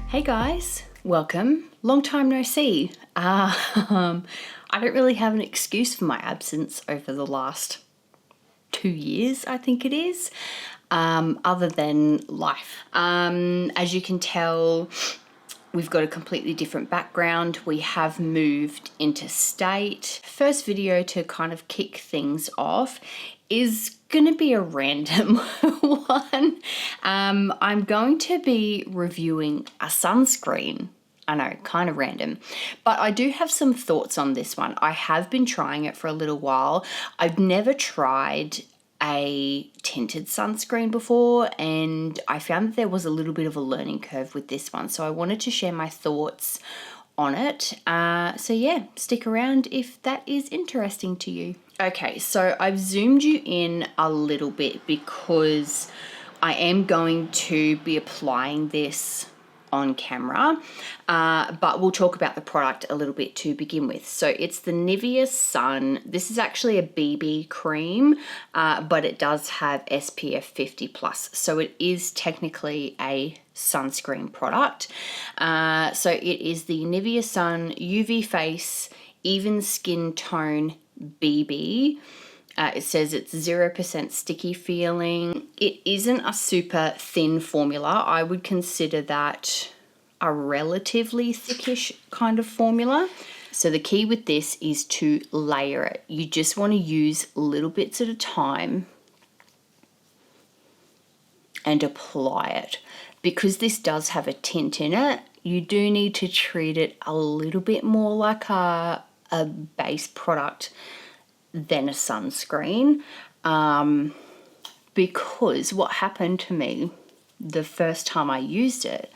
Hey guys, welcome. Long time no see. I don't really have an excuse for my absence over the last 2 years, I think it is, other than life. As you can tell, we've got a completely different background. We have moved interstate. First video to kind of kick things off is going to be a random one. I'm going to be reviewing a sunscreen. I know, kind of random, but I do have some thoughts on this one. I have been trying it for a little while. I've never tried a tinted sunscreen before, and I found that there was a little bit of a learning curve with this one, so I wanted to share my thoughts on it. So yeah, stick around if that is interesting to you. Okay, so I've zoomed you in a little bit because I am going to be applying this on camera, but we'll talk about the product a little bit to begin with. So it's the Nivea Sun. This is actually a BB cream, but it does have SPF 50 plus, so it is technically a sunscreen product. So it is the Nivea Sun UV Face Even Skin Tone BB. It says it's 0% sticky feeling. It isn't a super thin formula. I would consider that a relatively thickish kind of formula. So the key with this is to layer it. You just want to use little bits at a time and apply it. Because this does have a tint in it, you do need to treat it a little bit more like a base product than a sunscreen, because what happened to me the first time I used it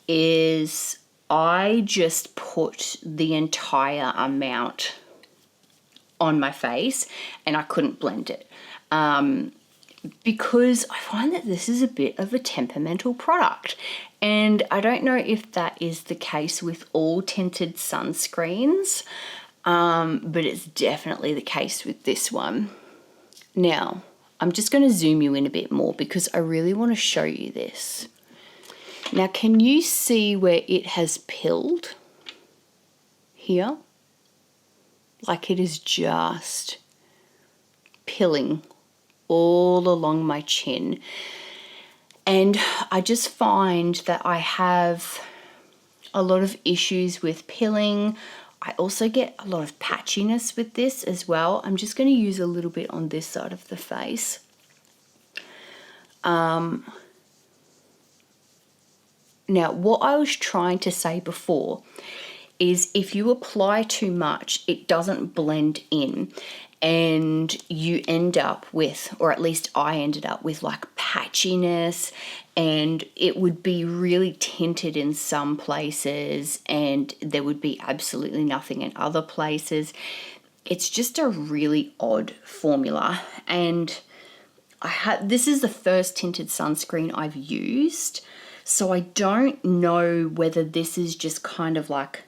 is I just put the entire amount on my face and I couldn't blend it, because I find that this is a bit of a temperamental product, and I don't know if that is the case with all tinted sunscreens. But it's definitely the case with this one. Now, I'm just going to zoom you in a bit more because I really want to show you this. Now, can you see where it has pilled here? Like it is just pilling all along my chin. And I just find that I have a lot of issues with pilling. I also get a lot of patchiness with this as well. I'm just going to use a little bit on this side of the face. Now, what I was trying to say before is if you apply too much, it doesn't blend in, and you end up with, or at least I ended up with, like patchiness, and it would be really tinted in some places and there would be absolutely nothing in other places. It's just a really odd formula, and this is the first tinted sunscreen I've used, so I don't know whether this is just kind of like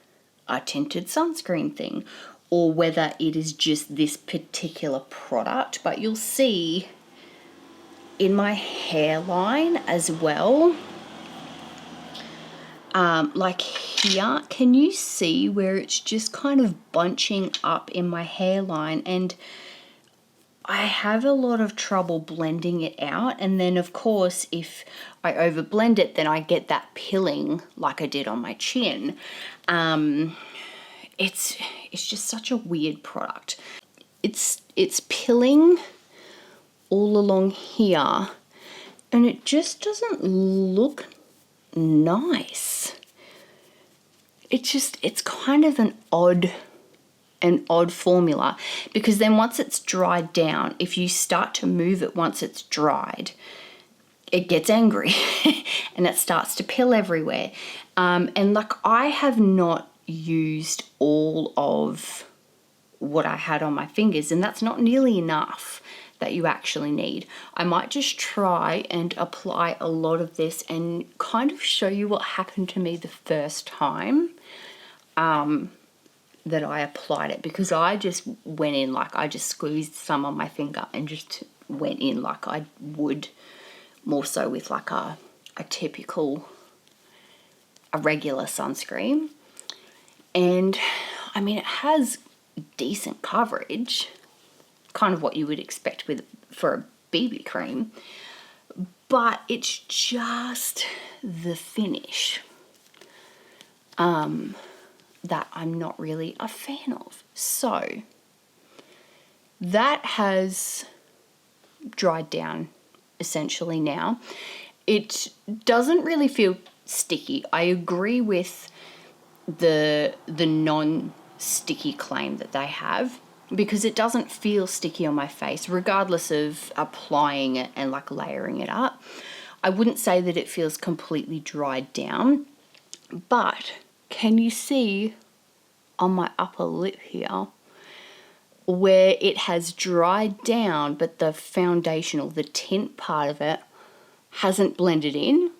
a tinted sunscreen thing or whether it is just this particular product. But you'll see in my hairline as well, like here, can you see where it's just kind of bunching up in my hairline, and I have a lot of trouble blending it out. And then of course if I over blend it, then I get that pilling like I did on my chin. It's just such a weird product. It's pilling all along here, and it just doesn't look nice. It's kind of an odd formula, because then once it's dried down, if you start to move it once it's dried, it gets angry and it starts to pill everywhere. And like, I have not used all of what I had on my fingers, and that's not nearly enough that you actually need. I might just try and apply a lot of this and kind of show you what happened to me the first time that I applied it, because I just went in, like I just squeezed some on my finger and just went in like I would more so with like a typical a regular sunscreen. And I mean, it has decent coverage, kind of what you would expect for a BB cream, but it's just the finish that I'm not really a fan of. So that has dried down essentially now. It doesn't really feel sticky. I agree with the non-sticky claim that they have, because it doesn't feel sticky on my face regardless of applying it and like layering it up. I wouldn't say that it feels completely dried down, but can you see on my upper lip here where it has dried down, but the foundation or the tint part of it hasn't blended in?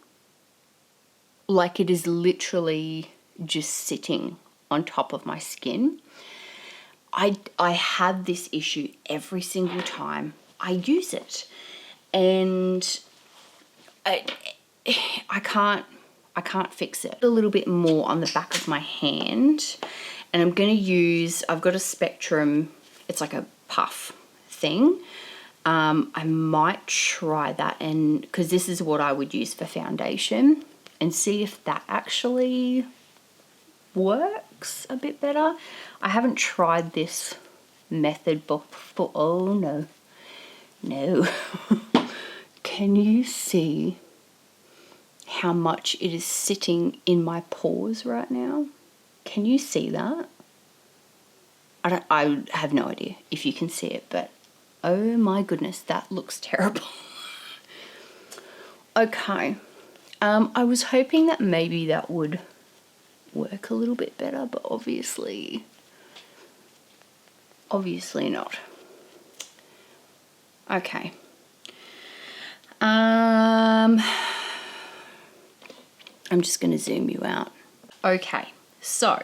Like, it is literally just sitting on top of my skin. I have this issue every single time I use it, and I can't fix it. A little bit more on the back of my hand, and I'm going to use, I've got a Spectrum, it's like a puff thing. I might try that, and because this is what I would use for foundation, and see if that actually works a bit better. I haven't tried this method before. Oh no. Can you see how much it is sitting in my pores right now? Can you see that? I have no idea if you can see it, but oh my goodness, that looks terrible. Okay. I was hoping that maybe that would work a little bit better, but obviously not. Okay. I'm just going to zoom you out. Okay, so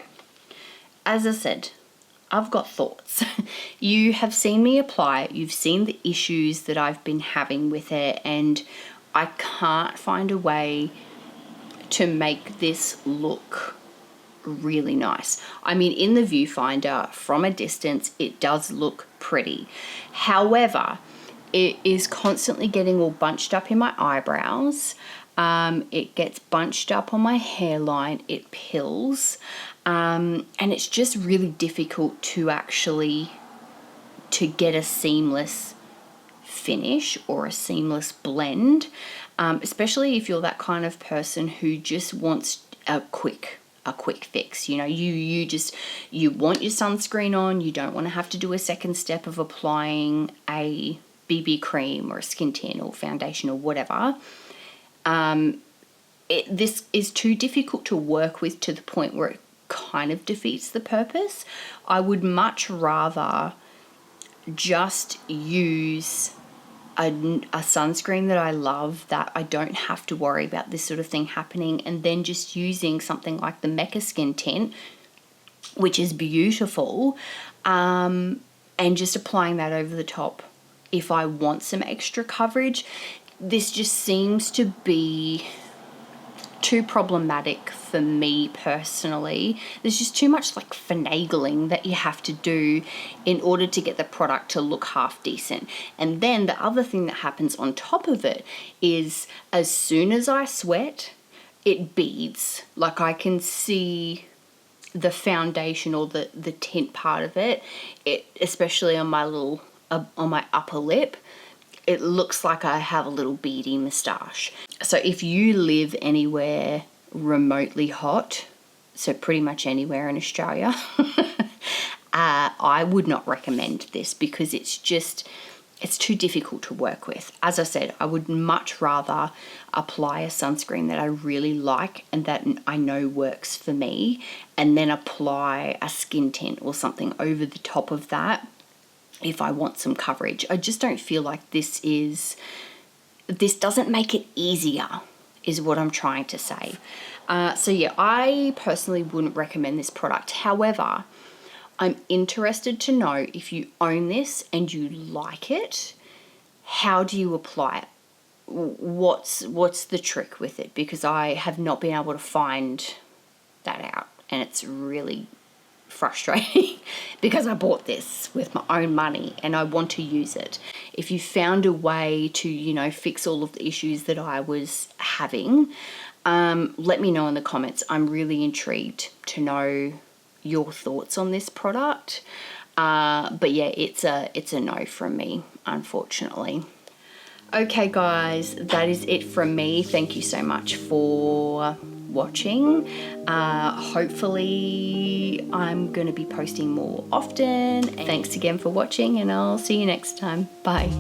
as I said, I've got thoughts. You have seen me apply it. You've seen the issues that I've been having with it, and I can't find a way to make this look really nice. I mean, in the viewfinder from a distance, it does look pretty. However, it is constantly getting all bunched up in my eyebrows. It gets bunched up on my hairline. It pills. And it's just really difficult to get a seamless finish or a seamless blend, especially if you're that kind of person who just wants a quick fix. You know, you want your sunscreen on, you don't want to have to do a second step of applying a BB cream or a skin tint or foundation or whatever. This is too difficult to work with to the point where it kind of defeats the purpose. I would much rather just use a sunscreen that I love, that I don't have to worry about this sort of thing happening, and then just using something like the Mecca Skin Tint, which is beautiful, and just applying that over the top if I want some extra coverage. This just seems to be too problematic for me personally. There's just too much like finagling that you have to do in order to get the product to look half decent. And then the other thing that happens on top of it is, as soon as I sweat, it beads. Like, I can see the foundation or the tint part of it, especially on my upper lip. It looks like I have a little beady moustache. So if you live anywhere remotely hot, so pretty much anywhere in Australia, I would not recommend this, because it's too difficult to work with. As I said, I would much rather apply a sunscreen that I really like and that I know works for me, and then apply a skin tint or something over the top of that if I want some coverage. I just don't feel like this doesn't make it easier, is what I'm trying to say. So yeah, I personally wouldn't recommend this product. However, I'm interested to know, if you own this and you like it, how do you apply it? What's the trick with it? Because I have not been able to find that out, and it's really frustrating because I bought this with my own money and I want to use it. If you found a way to, you know, fix all of the issues that I was having, let me know in the comments. I'm really intrigued to know your thoughts on this product. But yeah, it's a no from me, unfortunately. Okay guys, that is it from me. Thank you so much for watching. Hopefully I'm going to be posting more often. Thanks again for watching, and I'll see you next time. Bye.